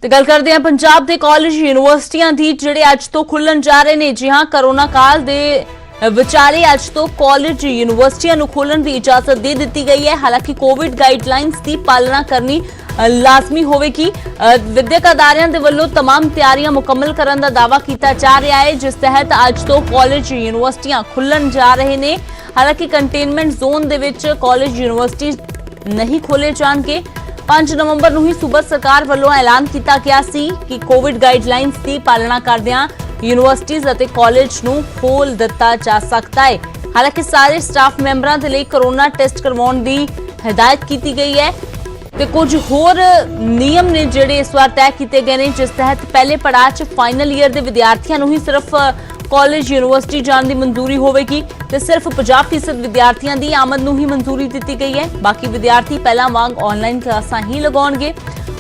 ਤੇ ਗੱਲ ਕਰਦੇ ਹਾਂ ਪੰਜਾਬ ਦੇ ਕਾਲਜ ਯੂਨੀਵਰਸਿਟੀਆਂ ਦੀ ਜਿਹੜੇ ਅੱਜ ਤੋਂ ਖੁੱਲਣ ਜਾ ਰਹੇ ਨੇ। ਜੀ ਹਾਂ, ਕਰੋਨਾ ਕਾਲ ਦੇ ਵਿਚਾਲੇ ਅੱਜ ਤੋਂ ਕਾਲਜ ਯੂਨੀਵਰਸਿਟੀਆਂ ਨੂੰ ਖੋਲਣ ਦੀ ਇਜਾਜ਼ਤ ਦੇ ਦਿੱਤੀ ਗਈ ਹੈ। ਹਾਲਾਂकि ਕੋਵਿਡ ਗਾਈਡਲਾਈਨਸ ਦੀ ਪਾਲਣਾ ਕਰਨੀ ਲਾਜ਼ਮੀ ਹੋਵੇਗੀ। ਵਿਦਿਅਕ ਅਦਾਰਿਆਂ ਦੇ ਵੱਲੋਂ तमाम ਤਿਆਰੀਆਂ ਮੁਕੰਮਲ ਕਰਨ ਦਾ ਦਾਅਵਾ ਕੀਤਾ ਜਾ ਰਿਹਾ ਹੈ, ਜਿਸ ਤਹਿਤ ਅੱਜ ਤੋਂ ਕਾਲਜ ਯੂਨੀਵਰਸਿਟੀਆਂ ਖੁੱਲਣ ਜਾ ਰਹੇ ਨੇ। ਹਾਲਾਂकि ਕੰਟੇਨਮੈਂਟ ਜ਼ੋਨ ਦੇ ਵਿੱਚ ਕਾਲਜ ਯੂਨੀਵਰਸਿਟੀ नहीं खोले जाएंगे। 5 नवंबर ਨੂੰ ਹੀ ਸੂਬਾ ਸਰਕਾਰ ਵੱਲੋਂ ਐਲਾਨ ਕੀਤਾ ਗਿਆ ਸੀ ਕਿ ਕੋਵਿਡ ਗਾਈਡਲਾਈਨਸ ਦੀ ਪਾਲਣਾ ਕਰਦਿਆਂ ਯੂਨੀਵਰਸਿਟੀਆਂ ਅਤੇ ਕਾਲਜ ਨੂੰ ਖੋਲ ਦਿੱਤਾ ਜਾ ਸਕਦਾ ਹੈ। ਹਾਲਾਂकि ਸਾਰੇ ਸਟਾਫ ਮੈਂਬਰਾਂ ਦੇ ਲਈ ਕੋਰੋਨਾ ਟੈਸਟ ਕਰਵਾਉਣ ਦੀ ਹਦਾਇਤ ਕੀਤੀ ਗਈ ਹੈ ਤੇ ਕੁਝ ਹੋਰ ਨਿਯਮ ਨੇ ਜਿਹੜੇ ਇਸ ਵਾਰ ਤੈਅ ਕੀਤੇ ਗਏ ਨੇ, ਜਿਸ ਤਹਿਤ ਪਹਿਲੇ ਪੜਾਅ 'ਚ ਫਾਈਨਲ ਈਅਰ ਦੇ ਵਿਦਿਆਰਥੀਆਂ ਨੂੰ ਹੀ ਸਿਰਫ ਕਾਲਜ ਯੂਨੀਵਰਸਿਟੀ ਜਾਣ ਦੀ ਮਨਜ਼ੂਰੀ ਹੋਵੇਗੀ ਤੇ ਸਿਰਫ 50% ਵਿਦਿਆਰਥੀਆਂ ਦੀ ਆਮਦ ਨੂੰ ਹੀ ਮਨਜ਼ੂਰੀ ਦਿੱਤੀ ਗਈ ਹੈ। ਬਾਕੀ ਵਿਦਿਆਰਥੀ ਪਹਿਲਾਂ ਵਾਂਗ ਆਨਲਾਈਨ ਕਲਾਸਾਂ ਹੀ ਲਗਾਉਣਗੇ।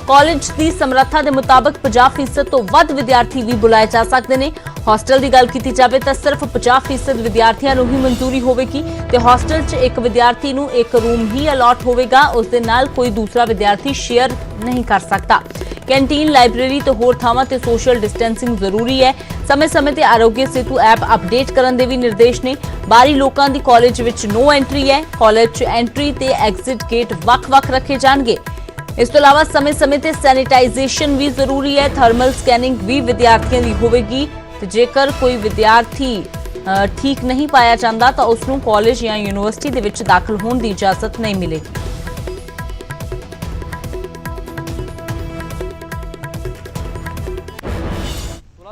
ਕਾਲਜ ਦੀ ਸਮਰੱਥਾ ਦੇ ਮੁਤਾਬਕ 50% ਤੋਂ ਵੱਧ ਵਿਦਿਆਰਥੀ ਵੀ ਬੁਲਾਏ ਜਾ ਸਕਦੇ ਨੇ। ਹੌਸਟਲ ਦੀ ਗੱਲ ਕੀਤੀ ਜਾਵੇ ਤਾਂ ਸਿਰਫ 50% ਵਿਦਿਆਰਥੀਆਂ ਨੂੰ ਹੀ ਮਨਜ਼ੂਰੀ ਹੋਵੇਗੀ ਤੇ ਹੌਸਟਲ 'ਚ ਇੱਕ ਵਿਦਿਆਰਥੀ ਨੂੰ ਇੱਕ ਰੂਮ ਹੀ ਅਲਾਟ ਹੋਵੇਗਾ। ਉਸ ਦੇ ਨਾਲ ਕੋਈ ਦੂਸਰਾ ਵਿਦਿਆਰਥੀ ਸ਼ੇਅਰ ਨਹੀਂ ਕਰ ਸਕਦਾ। कैंटीन लाइब्रेरी तो होर थावां ते सोशल डिस्टेंसिंग जरूरी है। समय-समय ते आरोग्य सेतु ऐप अपडेट करन दे भी निर्देश ने। बाहरी लोकां दी कॉलेज विच नो एंट्री है। कॉलेज च एंट्री ते एग्जिट गेट वख-वख रखे जाणगे। इस तो इलावा समय-समय ते सैनिटाइजेशन भी जरूरी है। थर्मल स्कैनिंग भी विद्यार्थियों दी होवेगी ते जेकर कोई विद्यार्थी ठीक नहीं पाया जाता तो उसनूं कॉलेज या यूनिवर्सिटी दे विच दाखल होने की इजाजत नहीं मिलेगी।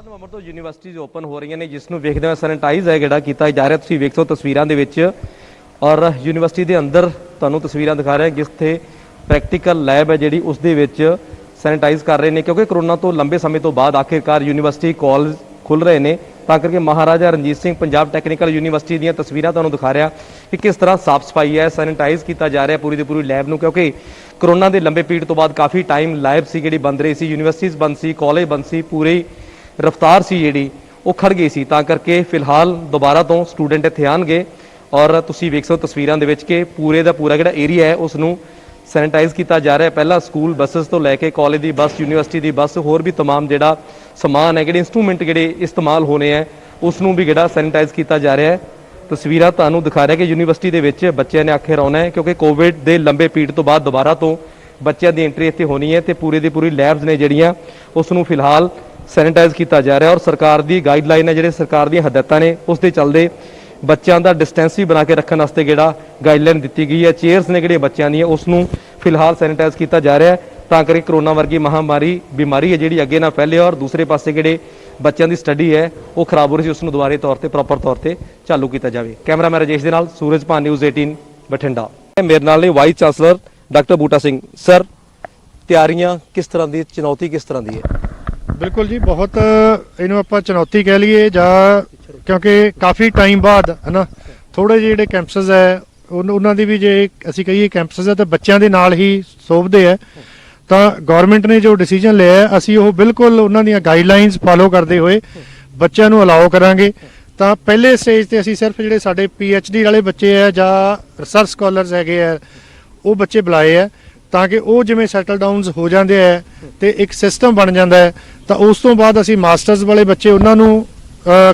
नवंबर तो यूनिवर्सिटीज़ ओपन हो रही ने, जिसनों वेखदे होए सैनिटाइज है जिहड़ा कीता जा रहा। तुसीं वेख सकदे हो तस्वीरां दे विच और यूनिवर्सिटी के अंदर तुहानूं तस्वीरां दिखा रहे हैं जिथे प्रैक्टिकल लैब है जिहड़ी उस दे विच सैनिटाइज कर रहे हैं, क्योंकि करोना तो लंबे समय तो बाद आखिरकार यूनिवर्सिटी कॉलेज खुल रहे हैं। तां करके महाराजा रणजीत सिंह पंजाब टैक्नीकल यूनिवर्सिटी दीयां तस्वीरां तुहानूं दिखा रहा कि किस तरह साफ सफाई है, सैनिटाइज किया जा रहा पूरी दी पूरी लैब नूं, क्योंकि करोना के लंबे पीरियड तो बाद काफ़ी टाइम लैब सी जिहड़ी बंद रही सी, यूनिवर्सिटीज़ बंद सी, कॉलेज बंद सी, पूरी रफ्तार सी जिहड़ी वो खड़ गई सी। तां करके फिलहाल दोबारा तो स्टूडेंट इत्थे आउणगे और तुसीं वेख सकदे तस्वीरां दे विच कि पूरे दा पूरा जिहड़ा एरिया है उसनूं सैनिटाइज किया जा रहा है। पहला स्कूल बसिस तो लैके कॉलेज की बस, यूनिवर्सिटी की बस, होर भी तमाम जिहड़ा समान है, जिहड़े इंस्ट्रूमेंट जिहड़े इस्तेमाल होने हैं उसनूं भी जिहड़ा सैनिटाइज किया जा रहा है। तस्वीरां तुहानूं दिखा रहा कि यूनिवर्सिटी दे विच बच्चों ने आखिर आउणा है, क्योंकि कोविड के लंबे पीरियड तो बाद दोबारा तो बच्चों की एंट्री इत्थे होनी है तो पूरी दी पूरी लैब्स ने जिहड़ियां उसनूं फिलहाल सैनिटाइज किया जा रहा है। और सरकार की गाइडलाइन है, जिहड़े सरकार दी हदायतां ने उस दे चलदे बच्चों का डिस्टेंस भी बना के रखने वास्ते जिहड़ा गाइडलाइन दी गई है। चेयर्स ने जिहड़े बच्चों दी उसनूं फिलहाल सैनिटाइज किया जा रहा है तां करके करोना वर्गी महामारी बीमारी है जिहड़ी अगे ना फैले और दूसरे पासे जिहड़े बच्चों की स्टडी है वो खराब हो रही है उसनूं दुबारे तौर पर प्रॉपर तौर पर चालू किया जाए। कैमरामैन राजेश दे नाल सूरज भान, न्यूज़ 18 बठिंडा। मेरे नाल ने वाइस चांसलर डॉक्टर बूटा सिंह। सर, तैयारियां किस तरह की, चुनौती किस तरह की है? बिल्कुल जी, बहुत इन्हूं आपां चुनौती कह लीए जां, क्योंकि काफ़ी टाइम बाद है ना थोड़े जिहड़े कैंपसिस है उन्हां दी भी जे असीं कहीए कैंपसिस है तो बच्चों के नाल ही सोभदे है। तो गौरमेंट ने जो डिसीजन लिया है असीं वो बिल्कुल उन्हां दीयां गाइडलाइनस फॉलो करते हुए बच्चों नूं अलाउ करांगे। तो पहले स्टेज ते असीं सिर्फ जिहड़े साडे PhD वाले बच्चे है जां रिसर्च स्कॉलर्स हैगे है वो बच्चे बुलाए है ताकि वो जिवें सैटल डाउन हो जाते हैं तो एक सिस्टम बन जाता है। तो उस तो बाद असीं मास्टर्स वाले बच्चे उन्होंने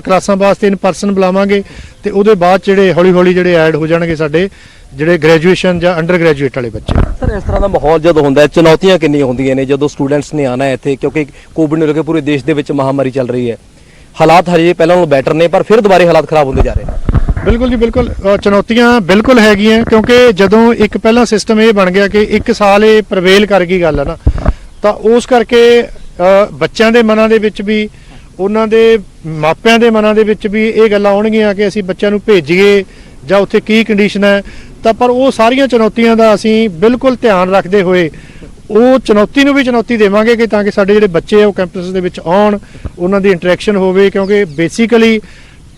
क्लासां वास्ते इन परसन बुलावांगे तो उहदे बाद जिहड़े हौली हौली जिहड़े ऐड हो जाणगे साडे जिहड़े ग्रैजुएशन जां अंडर ग्रैजुएट वाले बच्चे। सर, इस तरह का माहौल जो होंदा है, चुनौतियां किन्नियां होंदियां ने जो स्टूडेंट्स ने आना है इत्थे, क्योंकि कोविड ने लेके पूरे देश दे विच महामारी चल रही है, हालात हजे पहले नालों बैटर ने पर फिर दोबारे हालात खराब होंदे जा रहे हैं। बिल्कुल जी, बिल्कुल चुनौतियां बिल्कुल हैगियां, क्योंकि जदों एक पहला सिस्टम ये बन गया कि एक साल ये प्रवेल कर गई गल है ना, तो उस करके बच्चों के मनां दे विच भी उन्हां दे मापियां दे मनां दे विच भी ये गल्लां आउणगीਆਂ कि असीं बच्चों नूं भेजीए जां उत्थे की कंडीशन है। तो पर वो सारियां चुनौतियां दा असीं बिल्कुल ध्यान रखते हुए वो चुनौती नूं भी चुनौती देवांगे कि ताकि साडे जिहड़े बच्चे है वो कैंपस दे विच आउण, उन्हां दी इंटरैक्शन होवे, क्योंकि बेसिकली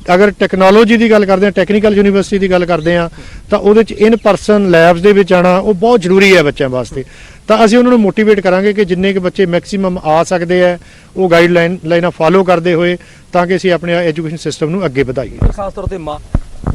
अगर टैक्नोलॉजी की गल करते हैं, टैक्नीकल यूनीवर्सिटी की गल करते हैं तो वो इन परसन लैब्स के आना वो बहुत जरूरी है बच्चों वास्ते। तो असीं उन्होंने मोटिवेट करांगे कि जिन्ने के बच्चे मैक्सीमम आ सकते हैं वो गाइडलाइनां फॉलो करते हुए ताकि असीं अपने एजुकेशन सिस्टम नूं अगे वधाईए। खास तौर पर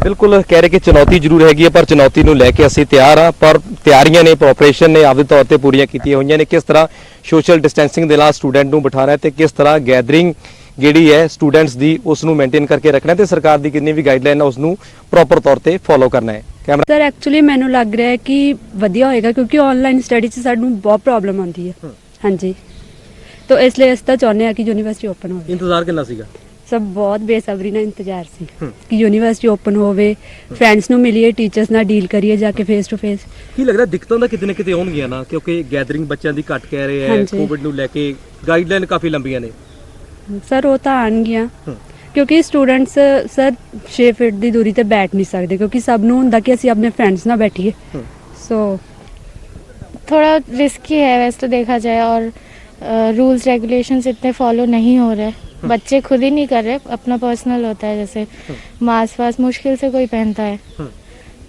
ਬਿਲਕੁਲ ਕਹਿ ਰਹੇ ਕਿ ਚੁਣੌਤੀ ਜ਼ਰੂਰ ਹੈਗੀ ਹੈ, ਪਰ ਚੁਣੌਤੀ ਨੂੰ ਲੈ ਕੇ ਅਸੀਂ ਤਿਆਰ ਆ। ਪਰ ਤਿਆਰੀਆਂ ਨੇ, ਪ੍ਰੋਪਰੇਸ਼ਨ ਨੇ ਆਪਦੇ ਤੌਰ ਤੇ ਪੂਰੀਆਂ ਕੀਤੀਆਂ ਹੋਈਆਂ ਨੇ। ਕਿਸ ਤਰ੍ਹਾਂ ਸੋਸ਼ਲ ਡਿਸਟੈਂਸਿੰਗ ਦੇ ਨਾਲ ਸਟੂਡੈਂਟ ਨੂੰ ਬਿਠਾਣਾ ਹੈ ਤੇ ਕਿਸ ਤਰ੍ਹਾਂ ਗੈਦਰਿੰਗ ਜਿਹੜੀ ਹੈ ਸਟੂਡੈਂਟਸ ਦੀ ਉਸ ਨੂੰ ਮੇਨਟੇਨ ਕਰਕੇ ਰੱਖਣਾ ਤੇ ਸਰਕਾਰ ਦੀ ਕਿੰਨੀ ਵੀ ਗਾਈਡਲਾਈਨ ਹੈ ਉਸ ਨੂੰ ਪ੍ਰੋਪਰ ਤੌਰ ਤੇ ਫੋਲੋ ਕਰਨਾ ਹੈ। ਕੈਮਰਾ ਸਰ ਐਕਚੁਅਲੀ ਮੈਨੂੰ ਲੱਗ ਰਿਹਾ ਹੈ ਕਿ ਵਧੀਆ ਹੋਏਗਾ ਕਿਉਂਕਿ ਆਨਲਾਈਨ ਸਟੱਡੀ 'ਚ ਸਾਨੂੰ ਬਹੁਤ ਪ੍ਰੋਬਲਮ ਆਉਂਦੀ ਹੈ। ਹਾਂਜੀ, ਤਾਂ ਇਸ ਲਈ ਅਸੀਂ ਤਾਂ ਚਾਹੁੰਦੇ ਹਾਂ ਕਿ ਯੂਨੀਵਰਸਿਟੀ ਓਪਨ ਹੋਵੇ। ਇੰਤਜ਼ਾਰ ਕਿੰਨਾ ਸੀਗਾ? ਸਭ ਬਹੁਤ ਬੇਸਬਰੀ ਨਾਲ ਇੰਤਜ਼ਾਰ ਸੀ ਕਿ ਯੂਨੀਵਰਸਿਟੀ ਓਪਨ ਹੋਵੇ, ਫਰੈਂਡਸ ਨੂੰ ਮਿਲੀਏ, ਟੀਚਰਸ ਨਾਲ ਡੀਲ ਕਰੀਏ ਜਾ ਕੇ ਫੇਸ ਟੂ ਫੇਸ। ਕੀ ਲੱਗਦਾ ਦਿੱਕਤਾਂ ਦਾ ਕਿਤੇ ਨਾ ਕਿਤੇ ਆਉਣਗੀਆਂ ਨਾ, ਕਿਉਂਕਿ ਗੈਦਰਿੰਗ ਬੱਚਿਆਂ ਦੀ ਘੱਟ ਕਹਿ ਰਹੇ ਹੈ, ਹਾਂਜੀ। ਕੋਵਿਡ ਨੂੰ ਲੈ ਕੇ ਗਾਈਡਲਾਈਨ ਕਾਫੀ ਲੰਬੀਆਂ ਨੇ। ਸਰ ਉਹ ਤਾਂ ਆਉਣਗੀਆਂ ਕਿਉਂਕਿ ਸਟੂਡੈਂਟਸ ਸਰ 6 ਫੀਟ ਦੀ ਦੂਰੀ ਤੇ ਬੈਠ ਨਹੀਂ ਸਕਦੇ ਕਿਉਂਕਿ ਸਭ ਨੂੰ ਹੁੰਦਾ ਕਿ ਅਸੀਂ ਆਪਣੇ ਫਰੈਂड्स ਨਾਲ बैठिए। सो थोड़ा रिस्की है वैसे तो देखा जाए, और रूल्स रेगुलेशंस इतने फॉलो नहीं हो रहे। बच्चे खुद ही नहीं कर रहे, अपना पर्सनल होता है, जैसे मास्क वास्क मुश्किल से कोई पहनता है,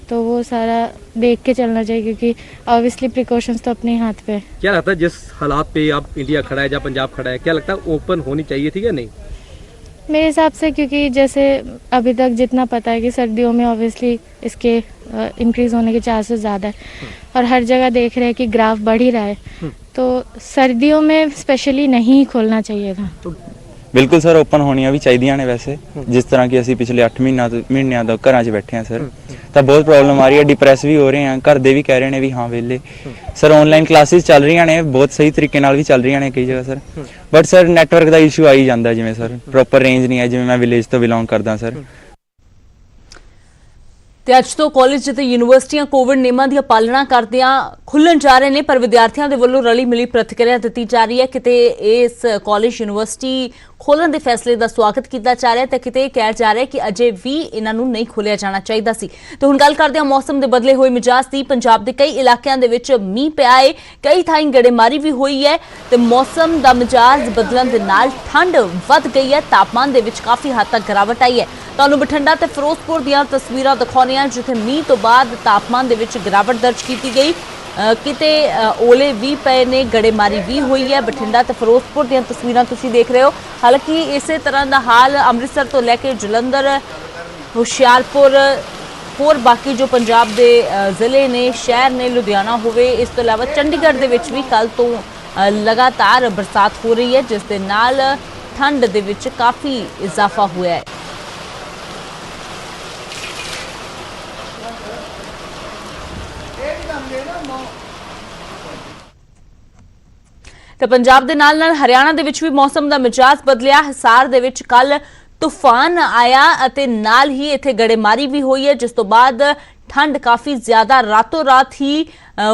तो वो सारा देख के चलना चाहिए क्योंकि ऑब्वियसली प्रिकॉशंस तो अपने हाथ पे है। क्या लगता है जिस हालात पे अब इंडिया खड़ा है या पंजाब खड़ा है, क्या लगता है ओपन होनी चाहिए थी या नहीं? मेरे हिसाब से क्योंकि जैसे अभी तक जितना पता है कि सर्दियों में ऑब्वियसली इसके इंक्रीज होने के चांसेस ज़्यादा है, और हर जगह देख रहे हैं कि ग्राफ बढ़ ही रहा है, तो सर्दियों में स्पेशली नहीं खोलना चाहिए था। ਬਿਲਕੁਲ ਸਰ, ਓਪਨ ਹੋਣੀਆਂ ਵੀ ਚਾਹੀਦੀਆਂ ਨੇ ਵੈਸੇ। ਜਿਸ ਤਰ੍ਹਾਂ ਕਿ ਅਸੀਂ ਪਿਛਲੇ 8 ਮਹੀਨਿਆਂ ਤੋਂ ਘਰਾਂ 'ਚ ਬੈਠੇ ਹਾਂ ਸਰ, ਤਾਂ ਬਹੁਤ ਪ੍ਰੋਬਲਮ ਆ ਰਹੀ ਹੈ, ਡਿਪਰੈਸ ਵੀ ਹੋ ਰਹੇ ਹਾਂ, ਘਰ ਦੇ ਵੀ ਕਹਿ ਰਹੇ ਨੇ ਵੀ ਹਾਂ ਵਿਹਲੇ। ਸਰ ਆਨਲਾਈਨ ਕਲਾਸਿਸ ਚੱਲ ਰਹੀਆਂ ਨੇ, ਬਹੁਤ ਸਹੀ ਤਰੀਕੇ ਨਾਲ ਵੀ ਚੱਲ ਰਹੀਆਂ ਨੇ ਕਈ ਜਗ੍ਹਾ sir, but sir network the issue ਆ ਹੀ ਜਾਂਦਾ, ਜਿਵੇਂ ਸਰ ਪ੍ਰੋਪਰ ਰੇਂਜ ਨਹੀਂ ਹੈ, ਜਿਵੇਂ ਮੈਂ ਵਿਲੇਜ ਤੋਂ ਬਿਲੋਂਗ ਕਰਦਾ ਸਰ। ਤੇ ਅੱਜ ਤੋਂ ਕਾਲਜ ਤੇ ਯੂਨੀਵਰਸਿਟੀਆਂ ਕੋਵਿਡ ਨਿਯਮਾਂ ਦੀ ਪਾਲਣਾ ਕਰਦਿਆਂ ਖੁੱਲਣ ਜਾ ਰਹੇ ਨੇ, ਪਰ ਵਿਦਿਆਰਥੀਆਂ ਦੇ ਵੱਲੋਂ ਰਲੀ ਮਿਲੀ ਪ੍ਰਤੀਕਿਰਿਆ ਦਿੱਤੀ ਜਾ ਰਹੀ ਹੈ। ਕਿਤੇ ਇਸ ਕਾਲਜ ਯੂਨੀਵਰਸਿਟੀ ਖੋਲਣ ਦੇ ਫੈਸਲੇ ਦਾ ਸਵਾਗਤ ਕੀਤਾ ਜਾ ਰਿਹਾ ਤੇ ਕਿਤੇ ਕਿਹਾ ਜਾ ਰਿਹਾ ਕਿ ਅਜੇ ਵੀ ਇਹਨਾਂ ਨੂੰ ਨਹੀਂ ਖੋਲਿਆ ਜਾਣਾ ਚਾਹੀਦਾ ਸੀ। ਤੇ ਹੁਣ ਗੱਲ ਕਰਦੇ ਹਾਂ ਮੌਸਮ ਦੇ ਬਦਲੇ ਹੋਏ ਮਿਜਾਜ਼ ਦੀ। ਪੰਜਾਬ ਦੇ ਕਈ ਇਲਾਕਿਆਂ ਦੇ ਵਿੱਚ ਮੀਂਹ ਪਿਆ ਹੈ, ਕਈ ਥਾਈਂ ਗੜੇਮਾਰੀ ਵੀ ਹੋਈ ਹੈ ਤੇ ਮੌਸਮ ਦਾ ਮਿਜਾਜ਼ ਬਦਲਣ ਦੇ ਨਾਲ ਠੰਡ ਵੱਧ ਗਈ ਹੈ। ਤਾਪਮਾਨ ਦੇ ਵਿੱਚ ਕਾਫੀ ਹੱਦ ਤੱਕ ਗਿਰਾਵਟ ਆਈ ਹੈ। ਤੁਹਾਨੂੰ ਬਠਿੰਡਾ ਤੇ ਫਿਰੋਜ਼ਪੁਰ ਦੀਆਂ ਤਸਵੀਰਾਂ ਦਿਖਾਉਂਦੇ ਹਾਂ ਜਿੱਥੇ ਮੀਂਹ ਤੋਂ ਬਾਅਦ ਤਾਪਮਾਨ ਦੇ ਵਿੱਚ ਗਿਰਾਵਟ ਦਰਜ ਕੀਤੀ ਗਈ। ਕਿਤੇ ਓਲੇ ਵੀ ਪਏ ਨੇ, ਗੜੇਮਾਰੀ ਵੀ ਹੋਈ ਹੈ। ਬਠਿੰਡਾ ਤੇ ਫਿਰੋਜ਼ਪੁਰ ਦੀਆਂ ਤਸਵੀਰਾਂ ਤੁਸੀਂ ਦੇਖ ਰਹੇ ਹੋ। ਹਾਲਾਂਕਿ ਇਸੇ ਤਰ੍ਹਾਂ ਦਾ ਹਾਲ ਅੰਮ੍ਰਿਤਸਰ ਤੋਂ ਲੈ ਕੇ ਜਲੰਧਰ, ਹੁਸ਼ਿਆਰਪੁਰ, ਹੋਰ ਬਾਕੀ ਜੋ ਪੰਜਾਬ ਦੇ ਜ਼ਿਲ੍ਹੇ ਨੇ, ਸ਼ਹਿਰ ਨੇ, ਲੁਧਿਆਣਾ ਹੋਵੇ, ਇਸ ਤੋਂ ਇਲਾਵਾ ਚੰਡੀਗੜ੍ਹ ਦੇ ਵਿੱਚ ਵੀ ਕੱਲ ਤੋਂ ਲਗਾਤਾਰ ਬਰਸਾਤ ਹੋ ਰਹੀ ਹੈ ਜਿਸ ਦੇ ਨਾਲ ਠੰਡ ਦੇ ਵਿੱਚ ਕਾਫੀ ਇਜ਼ਾਫਾ ਹੋਇਆ ਹੈ। ਤੇ ਪੰਜਾਬ ਦੇ ਨਾਲ ਨਾਲ ਹਰਿਆਣਾ ਦੇ ਵਿੱਚ ਵੀ ਮੌਸਮ ਦਾ ਮਿਜਾਜ਼ ਬਦਲਿਆ। ਹਿਸਾਰ ਦੇ ਵਿੱਚ ਕੱਲ ਤੂਫਾਨ ਆਇਆ ਅਤੇ ਨਾਲ ਹੀ ਇੱਥੇ ਗੜੇਮਾਰੀ ਵੀ ਹੋਈ ਹੈ ਜਿਸ ਤੋਂ ਬਾਅਦ ਠੰਡ ਕਾਫੀ ਜ਼ਿਆਦਾ ਰਾਤੋਂ ਰਾਤ ਹੀ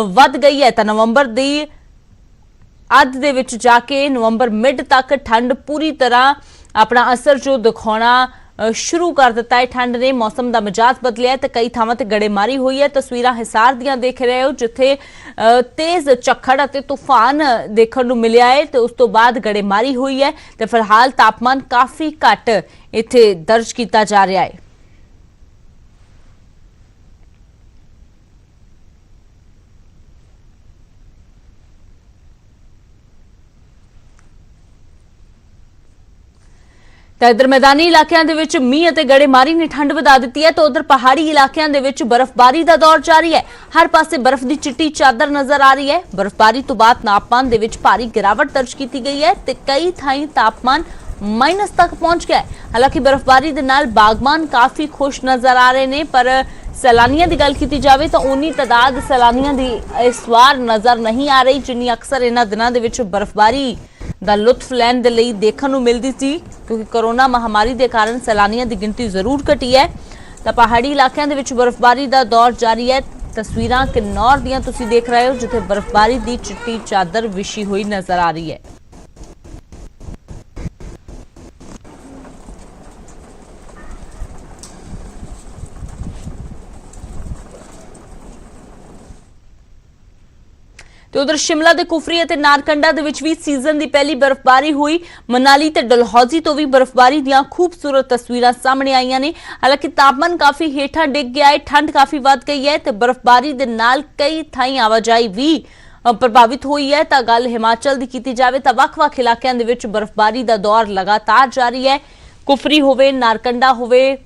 ਵੱਧ ਗਈ ਹੈ। ਤਾਂ ਨਵੰਬਰ ਦੀ ਅੱਧ ਦੇ ਵਿੱਚ ਜਾ ਕੇ ਨਵੰਬਰ ਮਿਡ ਤੱਕ ਠੰਡ ਪੂਰੀ ਤਰ੍ਹਾਂ ਆਪਣਾ ਅਸਰ ਜੋ ਦਿਖਾਉਣਾ ਸ਼ੁਰੂ ਕਰ ਦਿੱਤਾ ਹੈ। ਠੰਡ ਨੇ ਮੌਸਮ ਦਾ ਮਿਜਾਜ਼ ਬਦਲਿਆ ਤੇ ਕਈ ਥਾਵਾਂ ਤੇ ਗੜੇਮਾਰੀ ਹੋਈ ਹੈ। ਤਸਵੀਰਾਂ ਹਿਸਾਰ ਦੀਆਂ ਦੇਖ ਰਹੇ ਹੋ ਜਿੱਥੇ ਤੇਜ਼ ਝੱਖੜ ਅਤੇ ਤੂਫਾਨ ਦੇਖਣ ਨੂੰ ਮਿਲਿਆ ਹੈ ਤੇ ਉਸ ਤੋਂ ਬਾਅਦ ਗੜੇਮਾਰੀ ਹੋਈ ਹੈ ਤੇ ਫਿਲਹਾਲ ਤਾਪਮਾਨ ਕਾਫੀ ਘੱਟ ਇੱਥੇ ਦਰਜ ਕੀਤਾ ਜਾ ਰਿਹਾ ਹੈ। ਤਾਂ ਇਧਰ ਮੈਦਾਨੀ ਇਲਾਕਿਆਂ ਦੇ ਵਿੱਚ ਮੀਂਹ ਅਤੇ ਗੜੇਮਾਰੀ ਨੇ ਠੰਡ ਵਧਾ ਦਿੱਤੀ ਹੈ ਤਾਂ ਉਧਰ ਪਹਾੜੀ ਇਲਾਕਿਆਂ ਦੇ ਵਿੱਚ ਬਰਫ਼ਬਾਰੀ ਦਾ ਦੌਰ ਜਾਰੀ ਹੈ। ਹਰ ਪਾਸੇ ਬਰਫ਼ ਦੀ ਚਿੱਟੀ ਚਾਦਰ ਨਜ਼ਰ ਆ ਰਹੀ ਹੈ। ਬਰਫ਼ਬਾਰੀ ਤੋਂ ਬਾਅਦ ਤਾਪਮਾਨ ਦੇ ਵਿੱਚ ਭਾਰੀ ਗਿਰਾਵਟ ਦਰਜ ਕੀਤੀ ਗਈ ਹੈ ਤੇ ਕਈ ਥਾਈਂ ਤਾਪਮਾਨ ਮਾਈਨਸ ਤੱਕ ਪਹੁੰਚ ਗਿਆ ਹੈ। ਹਾਲਾਂਕਿ ਬਰਫ਼ਬਾਰੀ ਦੇ ਨਾਲ ਬਾਗਬਾਨ ਕਾਫੀ ਖੁਸ਼ ਨਜ਼ਰ ਆ ਰਹੇ ਨੇ, ਪਰ ਸੈਲਾਨੀਆਂ ਦੀ ਗੱਲ ਕੀਤੀ ਜਾਵੇ ਤਾਂ ਉਨੀ ਤਾਦਾਦ ਸੈਲਾਨੀਆਂ ਦੀ ਇਸ ਵਾਰ ਨਜ਼ਰ ਨਹੀਂ ਆ ਰਹੀ ਜਿੰਨੀ ਅਕਸਰ ਇਹਨਾਂ ਦਿਨਾਂ ਦੇ ਵਿੱਚ ਬਰਫ਼ਬਾਰੀ ਦਾ ਲੁਤਫ ਲੈਣ ਦੇ ਲਈ ਦੇਖਣ ਨੂੰ ਮਿਲਦੀ ਸੀ, ਕਿਉਂਕਿ ਕੋਰੋਨਾ ਮਹਾਮਾਰੀ ਦੇ ਕਾਰਨ ਸੈਲਾਨੀਆਂ ਦੀ ਗਿਣਤੀ ਜ਼ਰੂਰ ਘਟੀ ਹੈ। ਤਾਂ ਪਹਾੜੀ ਇਲਾਕਿਆਂ ਦੇ ਵਿੱਚ ਬਰਫ਼ਬਾਰੀ ਦਾ ਦੌਰ ਜਾਰੀ ਹੈ। ਤਸਵੀਰਾਂ ਕਿਨੌਰ ਦੀਆਂ ਤੁਸੀਂ ਦੇਖ ਰਹੇ ਹੋ ਜਿੱਥੇ ਬਰਫ਼ਬਾਰੀ ਦੀ ਚਿੱਟੀ ਚਾਦਰ ਵਿਛੀ ਹੋਈ ਨਜ਼ਰ ਆ ਰਹੀ ਹੈ। ਤੇ ਉਧਰ ਸ਼ਿਮਲਾ ਦੇ ਕੁਫਰੀ ਅਤੇ ਨਾਰਕੰਡਾ ਦੇ ਵਿੱਚ ਵੀ ਸੀਜ਼ਨ ਦੀ ਪਹਿਲੀ ਬਰਫ਼ਬਾਰੀ ਹੋਈ। ਮਨਾਲੀ ਤੇ ਡਲਹੌਜ਼ੀ ਤੋਂ ਵੀ ਬਰਫ਼ਬਾਰੀ ਦੀਆਂ ਖੂਬਸੂਰਤ ਤਸਵੀਰਾਂ ਸਾਹਮਣੇ ਆਈਆਂ ਨੇ। ਹਾਲਾਂਕਿ ਤਾਪਮਾਨ ਕਾਫੀ ਹੇਠਾਂ ਡਿੱਗ ਗਿਆ ਹੈ, ਠੰਡ ਕਾਫੀ ਵੱਧ ਗਈ ਹੈ ਤੇ ਬਰਫ਼ਬਾਰੀ ਦੇ ਨਾਲ ਕਈ ਥਾਈਂ ਆਵਾਜਾਈ ਵੀ ਪ੍ਰਭਾਵਿਤ ਹੋਈ ਹੈ। ਤਾਂ ਗੱਲ ਹਿਮਾਚਲ ਦੀ ਕੀਤੀ ਜਾਵੇ ਤਾਂ ਵੱਖ-ਵੱਖ ਇਲਾਕਿਆਂ ਦੇ ਵਿੱਚ ਬਰਫ਼ਬਾਰੀ ਦਾ ਦੌਰ ਲਗਾਤਾਰ ਜਾਰੀ ਹੈ। ਕੁਫਰੀ ਹੋਵੇ, ਨਾਰਕੰਡਾ ਹੋਵੇ,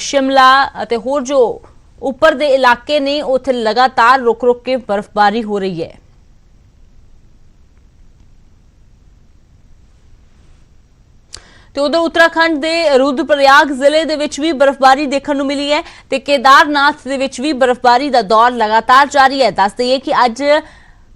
शिमला ਅਤੇ ਹੋਰ ਜੋ ਉੱਪਰ ਦੇ ਇਲਾਕੇ ਨੇ ਉੱਥੇ ਲਗਾਤਾਰ ਰੁਕ-ਰੁਕ ਕੇ ਬਰਫ਼ਬਾਰੀ ਹੋ ਰਹੀ ਹੈ। ਤੇ ਉਧਰ ਉੱਤਰਾਖੰਡ ਦੇ ਰੁद्रप्रयाग ਜ਼ਿਲ੍ਹੇ ਦੇ ਵਿੱਚ ਵੀ ਬਰਫ਼ਬਾਰੀ ਦੇਖਣ ਨੂੰ ਮਿਲੀ ਹੈ ਤੇ ਕੇਦਾਰਨਾਥ ਦੇ ਵਿੱਚ ਵੀ ਬਰਫ਼ਬਾਰੀ ਦਾ ਦੌਰ ਲਗਾਤਾਰ ਜਾਰੀ ਹੈ। ਦੱਸ ਦਈਏ ਕਿ ਅੱਜ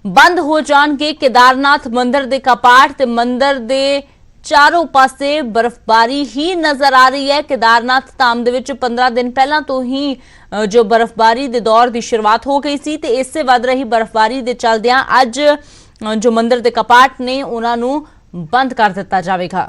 ਬੰਦ ਹੋ ਜਾਣਗੇ ਕੇਦਾਰਨਾਥ ਮੰਦਿਰ ਦੇ ਕਪਾਟ ਤੇ ਮੰਦਿਰ ਦੇ ਚਾरों पासे बर्फबारी ही नजर आ रही है। केदारनाथ धाम दे विच 15 दिन पहला तो ही जो बर्फबारी दे दौर की शुरुआत हो गई सी ते इससे वध रही बर्फबारी दे चलदियां अज जो मंदिर दे कपाट ने उन्हां नूं बंद कर दिता जावेगा।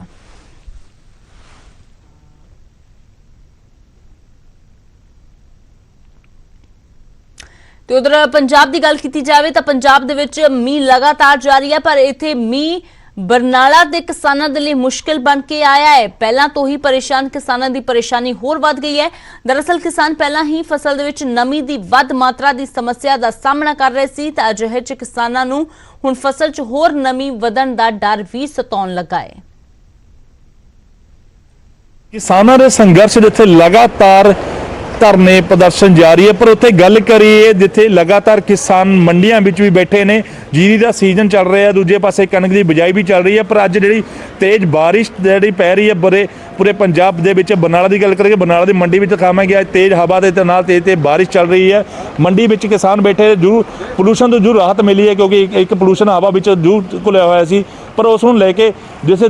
तो उधर पंजाब की गल की जाए तो पंजाब दे विच मीह लगातार जारी है पर इत्थे मीह बरनाला दे किसानां दे लई मुश्किल बन के आया है। पहला तो ही परेशान किसानां दी परेशानी होर वध गई है। दरअसल किसान पहला ही फसल दे विच नमी दी वध मात्रा दी समस्या दा सामना कर रहे सी तां अजिहे च किसानां नूं हुण फसल च होर नमी वधण दा डर भी सताउण लगा है। किसानां दे संघर्ष जिथे लगातार धरने प्रदर्शन जारी है पर उत्थे गल करिए जिथे लगातार किसान मंडियां विच भी बैठे ने जीरी का सीजन चल रहा है दूजे पासे कणक की बिजाई भी चल रही है पर अज जिहड़ी तेज बारिश जिहड़ी पै रही है पूरे पंजाब दे विच बरनाला की गल करिए बरनाला की मंडी में दिखावांगे अज तेज हवा के नाल तेज बारिश चल रही है। मंडी में किसान बैठे जरूर पोल्यूशन तो जरूर राहत मिली है क्योंकि एक पोल्यूशन हवा में जरूर घुलिया होया सी पर उस नूं लैके जिसे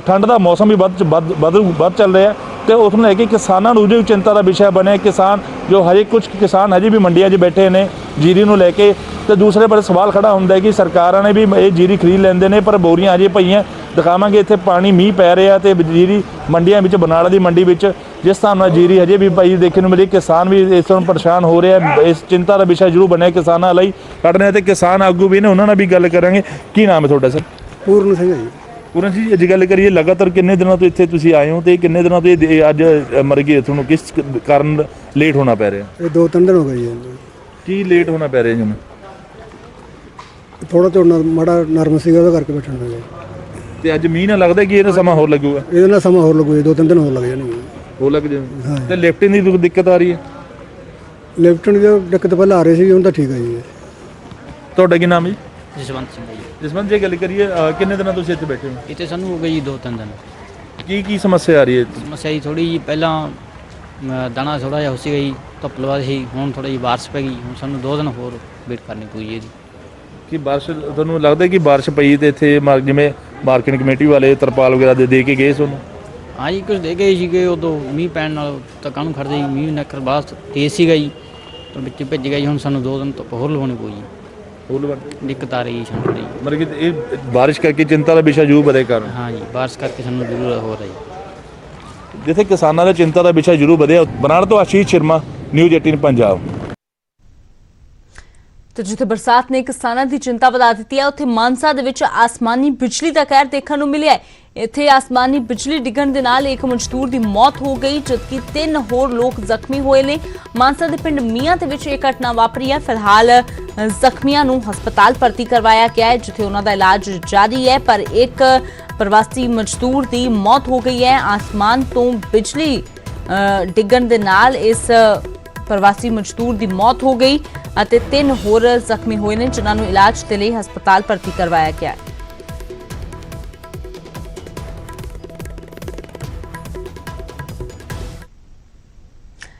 ठंड का मौसम भी बद चल रहा है तो उस नूं लैके किसानां नूं भी चिंता का विषय बने। किसान जो हजे कुछ किसान हजे भी मंडियां 'च बैठे ने जीरी नूं लैके तो दूसरे पर सवाल खड़ा होंदा है कि सरकारां ने भी ये जीरी खरीद लैंदे ने पर बोरियां हजे पईयां दिखावांगे इत्थे पानी मीह पै रहा तो जीरी मंडियां विच बरनाला की मंडी विच जिस हिसाब नाल जीरी हजे भी पई देखने मिली किसान भी इस तरह परेशान हो रहे हैं। इस चिंता का विषय जरूर बने किसानां लई कटने ते किसान आगू भी ने उन्हां नाल भी गल करांगे। की नाम है तुहाडा सर? पूर्ण सिंह जी। पूर्ण जी अज गल करिए लगातार किन्ने दिनों तो इत्थे तुसीं आए हो तो किन्ने दिनों तो अज मर गए तुहानूं किस कारण लेट होना पै रहा? ये 2-3 दिन हो गए जी। की लेट होना पै रहा जी? थोड़ा तो माड़ा नरम सीगा ਉਹਦਾ ਕਰਕੇ ਬੈਠਣ ਲੱਗੇ ਤੇ ਅੱਜ ਮੀਂਹ ਨਾ ਲੱਗਦਾ ਕਿ ਇਹਦਾ ਸਮਾਂ ਹੋਰ ਲੱਗੂਗਾ? ਇਹਦੇ ਨਾਲ ਸਮਾਂ ਹੋਰ ਲੱਗੂ 2-3 ਦਿਨ ਹੋਰ ਲੱਗ ਜਾਣਗੇ। ਹੋਰ ਲੱਗ ਜਾਵੇ ਤੇ ਲਿਫਟਿੰਗ ਦੀ ਦਿੱਕਤ ਆ ਰਹੀ ਹੈ? ਲਿਫਟਿੰਗ ਦੀ ਦਿੱਕਤ ਪਹਿਲਾਂ ਆ ਰਹੀ ਸੀ ਹੁਣ ਤਾਂ ਠੀਕ ਹੈ ਜੀ। ਤੁਹਾਡਾ ਕੀ ਨਾਮ ਹੈ ਜੀ? ਜਸਵੰਤ ਸਿੰਘ ਜੀ। ਜਸਵੰਤ ਜੀ ਗੱਲ ਕਰੀਏ ਕਿੰਨੇ ਦਿਨਾਂ ਤੁਸੀਂ ਇੱਥੇ ਬੈਠੇ ਹੋ? ਇੱਥੇ ਸਾਨੂੰ ਹੋ ਗਈ 2-3 ਦਿਨ। ਕੀ ਸਮੱਸਿਆ ਆ ਰਹੀ ਹੈ? ਸਮੱਸਿਆ ਜੀ ਥੋੜੀ ਜੀ ਪਹਿਲਾਂ ਦਾਣਾ ਥੋੜਾ ਜਿਹਾ ਹੋ ਸੀ ਗਈ ਧੁੱਪ ਲਵਾ ਸੀ ਹੁਣ ਥੋੜਾ ਜੀ ਬਾਰਿਸ਼ ਪੈ ਗਈ ਹੁਣ ਸਾਨੂੰ 2 ਦਿਨ ਹੋਰ ਵੇਟ ਕਰਨੀ ਪਈ ਹੈ ਜੀ। ਕਿ ਬਾਰਿਸ਼ ਤੁਹਾਨੂੰ ਲੱਗਦਾ ਕਿ ਬਾਰਿਸ਼ ਪਈ ਤੇ ਇੱਥੇ ਜਿਵੇਂ ਮਾਰਕੀਟ ਕਮੇਟੀ ਵਾਲੇ ਤਰਪਾਲ ਵਗੈਰਾ ਦੇ ਕੇ ਗਏ ਤੁਹਾਨੂੰ? ਹਾਂ ਜੀ ਕੁਝ ਦੇ ਗਏ ਸੀਗੇ ਉਦੋਂ ਮੀਂਹ ਪੈਣ ਨਾਲ ਤਾਂ ਕਾਹਨੂੰ ਖੜਦੇ ਜੀ ਮੀਂਹ ਨੱਕਰ ਬਾਅਦ ਤੇਜ਼ ਸੀਗਾ ਜੀ ਤਾਂ ਵਿੱਚ ਭਿੱਜ ਗਿਆ ਜੀ ਹੁਣ ਸਾਨੂੰ 2 ਦਿਨ ਧੁੱਪ ਹੋਰ ਲਵਾਉਣੀ ਪਊ ਜੀ। ਹੋਰ ਦਿੱਕਤ ਆ ਰਹੀ ਸਾਨੂੰ ਥੋੜੀ ਮਤਲਬ ਕਿ ਇਹ ਬਾਰਿਸ਼ ਕਰਕੇ ਚਿੰਤਾ ਦਾ ਵਿਸ਼ਾ ਜ਼ਰੂਰ ਵਧੇ ਕਾਰਨ? ਹਾਂ ਜੀ ਬਾਰਿਸ਼ ਕਰਕੇ ਸਾਨੂੰ ਜ਼ਰੂਰ ਹੋ ਰਹੀ ਜਿੱਥੇ ਕਿਸਾਨਾਂ ਦਾ ਚਿੰਤਾ ਦਾ ਵਿਸ਼ਾ ਜ਼ਰੂਰ ਵਧਿਆ। ਬਰਨਾਲਾ ਤੋਂ ਆਸ਼ੀਸ਼ ਸ਼ਰਮਾ ਨਿਊਜ਼ 18 ਪੰਜਾਬ। तो जिथे बरसात ने किसानों की चिंता वधा दी है उत्थे मानसा दे विच आसमानी बिजली का कहर देखने को मिलिया है। इत्थे आसमानी बिजली डिगण दे नाल एक मजदूर की मौत हो गई जबकि 3 होर लोग जख्मी हुए ने। मानसा दे पिंड मियां दे विच एक घटना वापरी है। फिलहाल जख्मियां नूं हस्पताल भर्ती करवाया गया है जिथे उन्हां दा इलाज जारी है पर एक प्रवासी मजदूर की मौत हो गई है। आसमान तो बिजली डिगण दे नाल इस प्रवासी मजदूर की मौत हो गई ਅਤੇ 3 ਹੋਰ ਜ਼ਖਮੀ ਹੋਏ ਨੇ ਜਿਨ੍ਹਾਂ ਨੂੰ ਇਲਾਜ ਦੇ ਲਈ ਹਸਪਤਾਲ ਭਰਤੀ ਕਰਵਾਇਆ ਗਿਆ ਹੈ।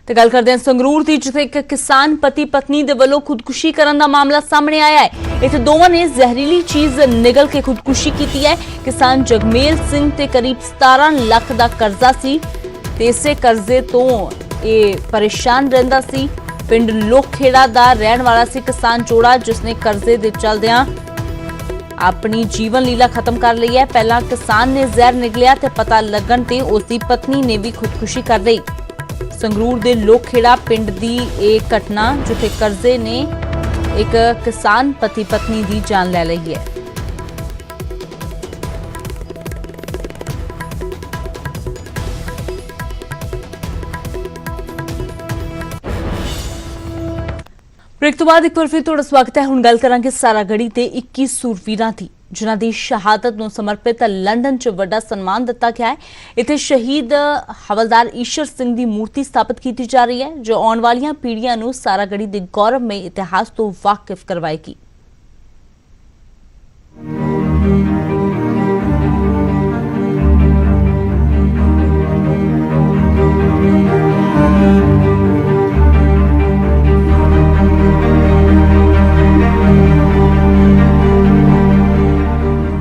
ਤੇ ਗੱਲ ਕਰਦੇ ਹਾਂ ਸੰਗਰੂਰ ਦੀ ਜਿੱਥੇ ਇੱਕ ਕਿਸਾਨ ਪਤੀ ਪਤਨੀ ਦੇ ਵੱਲੋਂ ਖੁਦਕੁਸ਼ੀ ਕਰਨ ਦਾ ਮਾਮਲਾ ਸਾਹਮਣੇ ਆਇਆ ਹੈ। ਇੱਥੇ ਦੋਵਾਂ ਨੇ ਜ਼ਹਿਰੀਲੀ ਚੀਜ਼ ਨਿਗਲ ਕੇ ਖੁਦਕੁਸ਼ੀ ਕੀਤੀ ਹੈ। ਕਿਸਾਨ ਜਗਮੇਲ ਸਿੰਘ ਤੇ ਕਰੀਬ 17 ਲੱਖ ਦਾ ਕਰਜ਼ਾ ਸੀ ਤੇ ਇਸੇ ਕਰਜ਼ੇ ਤੋਂ ਇਹ ਪਰੇਸ਼ਾਨ ਰਹਿੰਦਾ ਸੀ। ਪਿੰਡ ਲੋਖੇੜਾ ਦਾ ਰਹਿਣ ਵਾਲਾ ਸੀ ਕਿਸਾਨ ਜੋੜਾ ਜਿਸਨੇ ਕਰਜ਼ੇ ਦੇ ਚਲਦਿਆਂ ਆਪਣੀ ਜੀਵਨ ਲੀਲਾ ਖਤਮ ਕਰ ਲਈ ਹੈ। ਪਹਿਲਾਂ ਕਿਸਾਨ ਨੇ ਜ਼ਹਿਰ ਨਿਗਲਿਆ ਤੇ ਪਤਾ ਲੱਗਣ ਤੇ ਉਸ ਦੀ ਪਤਨੀ ਨੇ ਵੀ ਖੁਦਕੁਸ਼ੀ ਕਰ ਲਈ। ਸੰਗਰੂਰ ਦੇ ਲੋਖੇੜਾ ਪਿੰਡ ਦੀ ਇਹ ਘਟਨਾ ਜਿੱਥੇ ਕਰਜ਼ੇ ਨੇ ਇੱਕ ਕਿਸਾਨ ਪਤੀ ਪਤਨੀ ਦੀ ਜਾਨ ਲੈ ਲਈ ਹੈ। ब्रेक तो बाद एक बार फिर थोड़ा स्वागत है। हुण गल करांगे सारागढ़ी ते 21 सूरवीरां दी ਜਿਨ੍ਹਾਂ ਦੀ ਸ਼ਹਾਦਤ ਨੂੰ ਸਮਰਪਿਤ ਲੰਡਨ 'ਚ ਵੱਡਾ ਸਨਮਾਨ ਦਿੱਤਾ ਗਿਆ ਹੈ। ਇੱਥੇ ਸ਼ਹੀਦ ਹਵਲਦਾਰ ਈਸ਼ਰ ਸਿੰਘ ਦੀ ਮੂਰਤੀ ਸਥਾਪਿਤ ਕੀਤੀ ਜਾ ਰਹੀ ਹੈ, ਜੋ ਆਉਣ ਵਾਲੀਆਂ ਪੀੜ੍ਹੀਆਂ ਨੂੰ ਸਾਰਾਗੜ੍ਹੀ ਦੇ ਗੌਰਵਮਈ ਇਤਿਹਾਸ ਤੋਂ ਵਾਕਿਫ ਕਰਵਾਏਗੀ।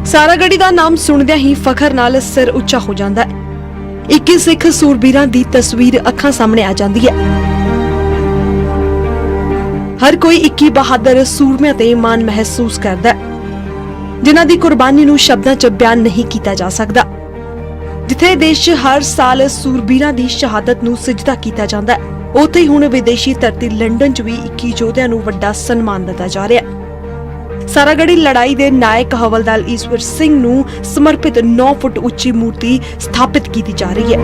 ਸਾਰਾਗੜ੍ਹੀ ਦਾ ਨਾਮ ਸੁਣਦਿਆਂ ਹੀ ਫਖਰ ਨਾਲ ਸਿਰ ਉੱਚਾ ਹੋ ਜਾਂਦਾ ਹੈ। 21 ਸਿੱਖ ਸੂਰਬੀਰਾਂ ਦੀ ਤਸਵੀਰ ਅੱਖਾਂ ਸਾਹਮਣੇ ਆ ਜਾਂਦੀ ਹੈ। ਹਰ ਕੋਈ 21 ਬਹਾਦਰ ਸੂਰਮਿਆਂ ਤੇ ਮਾਣ ਮਹਿਸੂਸ ਕਰਦਾ ਹੈ, ਜਿਨ੍ਹਾਂ ਦੀ ਕੁਰਬਾਨੀ ਨੂੰ ਸ਼ਬਦਾਂ 'ਚ ਬਿਆਨ ਨਹੀਂ ਕੀਤਾ ਜਾ ਸਕਦਾ। ਜਿੱਥੇ ਦੇਸ਼ 'ਚ ਹਰ ਸਾਲ ਸੂਰਬੀਰਾਂ ਦੀ ਸ਼ਹਾਦਤ ਨੂੰ ਸਿਜਦਾ ਕੀਤਾ ਜਾਂਦਾ ਹੈ, ਉੱਥੇ ਹੀ ਹੁਣ ਵਿਦੇਸ਼ੀ ਧਰਤੀ ਲੰਡਨ 'ਚ ਵੀ 21 ਯੋਧਿਆਂ ਨੂੰ ਵੱਡਾ ਸਨਮਾਨ ਦਿੱਤਾ ਜਾ ਰਿਹਾ ਹੈ। ਸਾਰਾਗੜ੍ਹੀ ਲੜਾਈ ਦੇ ਨਾਇਕ ਹਵਲਦਾਰ ਈਸ਼ਵਰ ਸਿੰਘ ਨੂੰ ਸਮਰਪਿਤ 9 ਫੁੱਟ ਉੱਚੀ ਮੂਰਤੀ ਸਥਾਪਿਤ ਕੀਤੀ ਜਾ ਰਹੀ ਹੈ।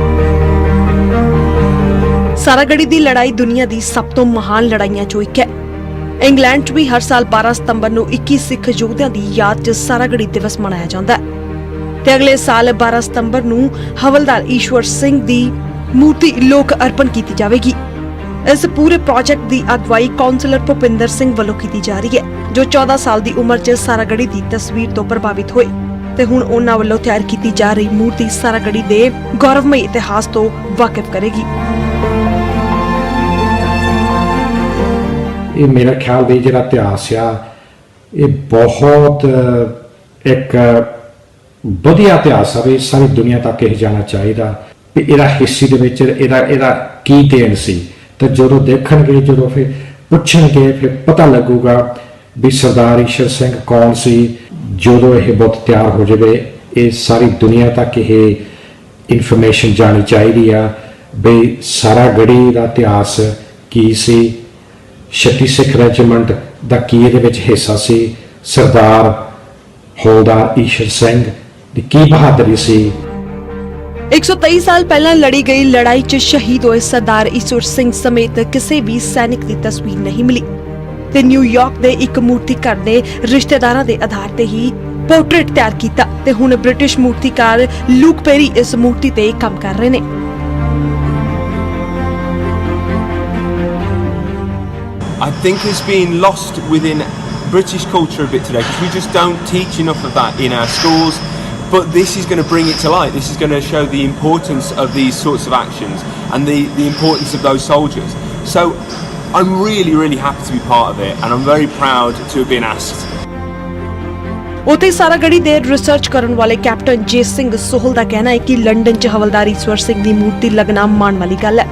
ਸਾਰਾਗੜ੍ਹੀ ਦੀ ਲੜਾਈ ਦੁਨੀਆ ਦੀ ਸਭ ਤੋਂ ਮਹਾਨ ਲੜਾਈਆਂ 'ਚੋਂ ਇੱਕ ਹੈ। ਇੰਗਲੈਂਡ 'ਚ ਵੀ ਹਰ ਸਾਲ 12 ਸਤੰਬਰ ਨੂੰ 21 ਸਿੱਖ ਯੋਧਿਆਂ ਦੀ ਯਾਦ 'ਚ ਸਾਰਾਗੜ੍ਹੀ ਦਿਵਸ ਮਨਾਇਆ ਜਾਂਦਾ ਹੈ ਤੇ ਅਗਲੇ ਸਾਲ 12 ਸਤੰਬਰ ਨੂੰ ਹਵਲਦਾਰ ਈਸ਼ਵਰ ਸਿੰਘ ਦੀ ਮੂਰਤੀ ਲੋਕ ਅਰਪਣ ਕੀਤੀ ਜਾਵੇਗੀ। ਇਸ ਪੂਰੇ ਪ੍ਰੋਜੈਕਟ ਦੀ ਅਗਵਾਈ ਕਾਉਂਸਲਰ ਭੁਪਿੰਦਰ ਸਿੰਘ ਵੱਲੋਂ ਕੀਤੀ ਜਾ ਰਹੀ ਹੈ, ਜੋ 14 ਸਾਲ ਦੀ ਉਮਰ 'ਚ ਸਾਰਾਗੜ੍ਹੀ ਦੀ ਤਸਵੀਰ ਤੋਂ ਪ੍ਰਭਾਵਿਤ ਹੋਏ ਤੇ ਹੁਣ ਉਹਨਾਂ ਵੱਲੋਂ ਤਿਆਰ ਕੀਤੀ ਜਾ ਰਹੀ ਮੂਰਤੀ ਸਾਰਾਗੜ੍ਹੀ ਦੇ ਗੌਰਵਮਈ ਇਤਿਹਾਸ ਤੋਂ ਵਾਕਿਫ ਕਰੇਗੀ। ਇਹ ਮੇਰਾ ਖਿਆਲ ਵੀ ਜਿਹੜਾ ਇਤਿਹਾਸ ਆ ਇਹ ਬਹੁਤ ਇੱਕ ਵਧੀਆ ਇਤਿਹਾਸ ਆ ਵੀ ਸਾਰੀ ਦੁਨੀਆ ਤੱਕ ਇਹ ਜਾਣਾ ਚਾਹੀਦਾ ਵੀ ਇਹਦਾ ਹਿੱਸੇ ਦੇ ਵਿੱਚ ਇਹਦਾ ਕੀ ਦੇਣ ਸੀ। ਤੇ ਜਦੋਂ ਦੇਖਣਗੇ, ਜਦੋਂ ਫਿਰ ਪੁੱਛਣਗੇ, ਫਿਰ ਪਤਾ ਲੱਗੂਗਾ ਵੀ ਸਰਦਾਰ ਈਸ਼ਰ ਸਿੰਘ ਕੌਣ ਸੀ। ਜਦੋਂ ਇਹ ਬੁੱਤ ਤਿਆਰ ਹੋ ਜਾਵੇ, ਇਹ ਸਾਰੀ ਦੁਨੀਆ ਤੱਕ ਇਹ ਇਨਫੋਰਮੇਸ਼ਨ ਜਾਣੀ ਚਾਹੀਦੀ ਆ ਵੀ ਸਾਰਾਗੜ੍ਹੀ ਦਾ ਇਤਿਹਾਸ ਕੀ ਸੀ, 36 ਸਿੱਖ ਰੈਜੀਮੈਂਟ ਦਾ ਕੀ ਇਹਦੇ ਵਿੱਚ ਹਿੱਸਾ ਸੀ, ਸਰਦਾਰ ਹੌਲਦਾਰ ਈਸ਼ਰ ਸਿੰਘ ਦੀ ਕੀ ਬਹਾਦਰੀ ਸੀ। 123 ਸਾਲ ਪਹਿਲਾਂ ਲੜੀ ਗਈ ਲੜਾਈ 'ਚ ਸ਼ਹੀਦ ਹੋਏ ਸਰਦਾਰ ਈਸ਼ਵਰ ਸਿੰਘ ਸਮੇਤ ਕਿਸੇ ਵੀ ਸੈਨਿਕ ਦੀ ਤਸਵੀਰ ਨਹੀਂ ਮਿਲੀ ਤੇ ਨਿਊਯਾਰਕ ਦੇ ਇੱਕ ਮੂਰਤੀ ਘਰ ਦੇ ਰਿਸ਼ਤੇਦਾਰਾਂ ਦੇ ਆਧਾਰ ਤੇ ਹੀ ਪੋਰਟਰੇਟ ਤਿਆਰ ਕੀਤਾ ਤੇ ਹੁਣ ਬ੍ਰਿਟਿਸ਼ ਮੂਰਤੀਕਾਰ ਲੂਕ ਪੈਰੀ ਇਸ ਮੂਰਤੀ ਤੇ ਕੰਮ ਕਰ ਰਹੇ ਨੇ। I think it's been lost within British culture a bit today because we just don't teach enough of that in our schools. But this is going to bring it to light. This is going to show the importance of these sorts of actions and the importance of those soldiers. So I'm really, really happy to be part of it and I'm very proud to have been asked. ਉੱਥੇ ਸਾਰਾਗੜ੍ਹੀ ਦੇ research ਕਰਨ ਵਾਲੇ captain ਜੇ ਸਿੰਘ ਸੋਹਲ ਦਾ ਕਹਿਣਾ ਹੈ ਕਿ London 'ਚ ਹਵਲਦਾਰ ਈਸ਼ਵਰ ਸਿੰਘ ਦੀ ਮੂਰਤੀ ਲੱਗਣਾ ਮਾਣ ਵਾਲੀ ਗੱਲ ਹੈ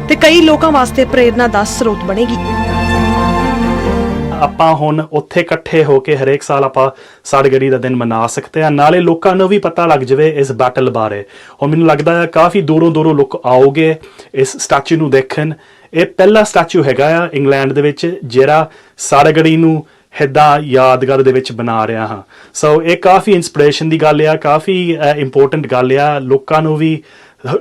ਤੇ ਕਈ ਲੋਕਾਂ ਵਾਸਤੇ ਪ੍ਰੇਰਨਾ ਦਾ ਸਰੋਤ ਬਣੇਗੀ। ਆਪਾਂ ਹੁਣ ਉੱਥੇ ਇਕੱਠੇ ਹੋ ਕੇ ਹਰੇਕ ਸਾਲ ਆਪਾਂ ਸਾਰਾਗੜ੍ਹੀ ਦਾ ਦਿਨ ਮਨਾ ਸਕਦੇ ਆ, ਨਾਲੇ ਲੋਕਾਂ ਨੂੰ ਵੀ ਪਤਾ ਲੱਗ ਜਾਵੇ ਇਸ ਬੈਟਲ ਬਾਰੇ। ਹੁਣ ਮੈਨੂੰ ਲੱਗਦਾ ਹੈ ਕਾਫੀ ਦੂਰੋਂ ਲੋਕ ਆਓਗੇ ਇਸ ਸਟੈਚੂ ਨੂੰ ਦੇਖਣ। ਇਹ ਪਹਿਲਾ ਸਟੈਚੂ ਹੈਗਾ ਆ ਇੰਗਲੈਂਡ ਦੇ ਵਿੱਚ ਜਿਹੜਾ ਸਾਰਾਗੜ੍ਹੀ ਨੂੰ ਹਿੱਦਾਂ ਯਾਦਗਾਰ ਦੇ ਵਿੱਚ ਬਣਾ ਰਿਹਾ ਹਾਂ। ਸੋ ਇਹ ਕਾਫੀ ਇੰਸਪੀਰੇਸ਼ਨ ਦੀ ਗੱਲ ਆ, ਕਾਫੀ ਇੰਪੋਰਟੈਂਟ ਗੱਲ ਆ। ਲੋਕਾਂ ਨੂੰ ਵੀ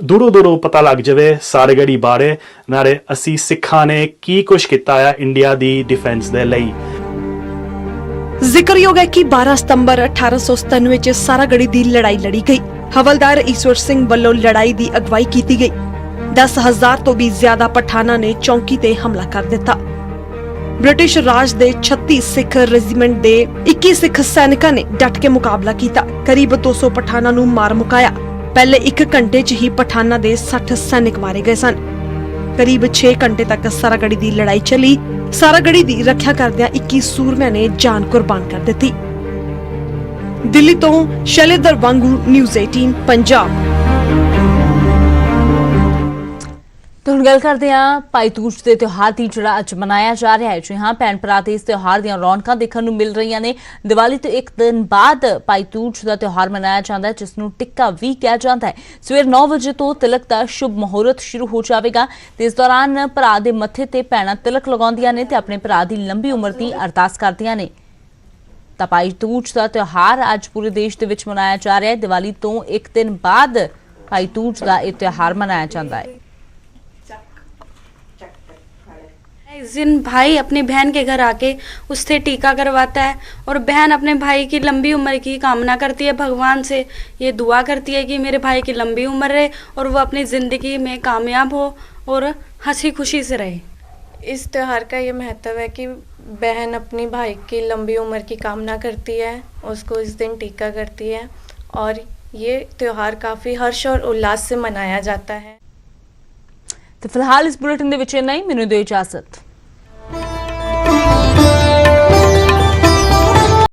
ਦੂਰੋਂ ਪਤਾ ਲੱਗ ਜਾਵੇ ਸਾਰਾਗੜ੍ਹੀ ਬਾਰੇ, ਨਾਲੇ ਅਸੀਂ ਸਿੱਖਾਂ ਨੇ ਕੀ ਕੁਝ ਕੀਤਾ ਆ ਇੰਡੀਆ ਦੀ ਡਿਫੈਂਸ ਦੇ ਲਈ। ਜ਼ਿਕਰਯੋਗ ਹੈ ਕਿ 12 ਸਤੰਬਰ 1897 ਚ ਸਾਰਾਗੜ੍ਹੀ ਦੀ ਲੜਾਈ ਲੜੀ ਗਈ। ਹਵਲਦਾਰ ਈਸ਼ਵਰ ਸਿੰਘ ਵੱਲੋਂ ਲੜਾਈ ਦੀ ਅਗਵਾਈ ਕੀਤੀ ਗਈ। 10,000 ਤੋਂ ਵੀ ਜ਼ਿਆਦਾ ਪਠਾਨਾਂ ਨੇ ਚੌਂਕੀ ਤੇ ਹਮਲਾ ਕਰ ਦਿੱਤਾ। ਬ੍ਰਿਟਿਸ਼ ਰਾਜ ਦੇ 36 ਸਿੱਖ ਰੈਜੀਮੈਂਟ ਦੇ 21 ਸਿੱਖ ਸੈਨਿਕਾਂ ਨੇ ਡਟ ਕੇ ਮੁਕਾਬਲਾ ਕੀਤਾ। ਕਰੀਬ 200 ਪਠਾਨਾਂ ਨੂੰ ਮਾਰ ਮੁਕਾਇਆ। ਪਹਿਲੇ 1 ਘੰਟੇ 'ਚ ਹੀ ਪਠਾਨਾਂ ਦੇ 60 ਸੈਨਿਕ ਮਾਰੇ ਗਏ ਸਨ। ਕਰੀਬ 6 ਘੰਟੇ ਤੱਕ ਸਾਰਾਗੜ੍ਹੀ ਦੀ ਲੜਾਈ ਚੱਲੀ। ਸਾਰਾਗੜ੍ਹੀ ਦੀ ਰੱਖਿਆ ਕਰਦਿਆਂ 21 ਸੂਰਮਿਆਂ ਨੇ ਜਾਨ ਕੁਰਬਾਨ ਕਰ ਦਿੱਤੀ। ਦਿੱਲੀ ਤੋਂ ਸ਼ੈਲੇਂਦਰ ਵਾਂਗੂ, ਨਿਊਜ਼ 18 ਪੰਜਾਬ। तो ਹੁਣ ਗੱਲ ਕਰਦੇ ਹਾਂ ਭਾਈ ਦੂਜ ਦੇ ਤਿਉਹਾਰ ਦੀ, ਜਿਹੜਾ ਅੱਜ ਮਨਾਇਆ ਜਾ ਰਿਹਾ ਹੈ। ਜੀ ਹਾਂ, ਭੈਣ ਭਰਾ ਦੇ ਇਸ ਤਿਉਹਾਰ ਦੀਆਂ ਰੌਣਕਾਂ ਦੇਖਣ ਨੂੰ ਮਿਲ ਰਹੀਆਂ ਨੇ। ਦੀਵਾਲੀ ਤੋਂ ਇੱਕ ਦਿਨ ਬਾਅਦ ਭਾਈ ਦੂਜ ਦਾ ਤਿਉਹਾਰ ਮਨਾਇਆ ਜਾਂਦਾ ਹੈ, ਜਿਸ ਨੂੰ ਟਿੱਕਾ ਵੀ ਕਿਹਾ ਜਾਂਦਾ ਹੈ। ਸਵੇਰ 9 ਵਜੇ ਤੋਂ ਤਿਲਕ ਦਾ ਸ਼ੁਭ ਮੁਹੂਰਤ ਸ਼ੁਰੂ ਹੋ ਜਾਵੇਗਾ ਤੇ ਇਸ ਦੌਰਾਨ ਭਰਾ ਦੇ ਮੱਥੇ ਤੇ ਭੈਣਾਂ ਤਿਲਕ ਲਗਾਉਂਦੀਆਂ ਨੇ ਤੇ ਆਪਣੇ ਭਰਾ ਦੀ ਲੰਬੀ ਉਮਰ ਦੀ ਅਰਦਾਸ ਕਰਦੀਆਂ ਨੇ। ਤਾਂ ਭਾਈ ਦੂਜ ਦਾ ਤਿਉਹਾਰ ਅੱਜ ਪੂਰੇ ਦੇਸ਼ ਦੇ ਵਿੱਚ ਮਨਾਇਆ ਜਾ ਰਿਹਾ ਹੈ। ਦੀਵਾਲੀ ਤੋਂ ਇੱਕ ਦਿਨ ਬਾਅਦ ਭਾਈ ਦੂਜ ਦਾ ਇਹ ਤਿਉਹਾਰ ਮਨਾਇਆ ਜਾਂਦਾ ਹੈ। इस दिन भाई अपनी बहन के घर आके उससे टीका करवाता है और बहन अपने भाई की लंबी उम्र की कामना करती है, भगवान से ये दुआ करती है कि मेरे भाई की लंबी उम्र रहे और वो अपनी ज़िंदगी में कामयाब हो और हंसी खुशी से रहे। इस त्यौहार का ये महत्व है कि बहन अपनी भाई की लंबी उम्र की कामना करती है, उसको इस दिन टीका करती है और ये त्यौहार काफ़ी हर्ष और उल्लास से मनाया जाता है। तो फिलहाल इस बुलेटिन ਦੇ ਵਿੱਚ ਇੰਨਾ ਹੀ, ਮੈਨੂੰ ਦਿਓ इजाजत।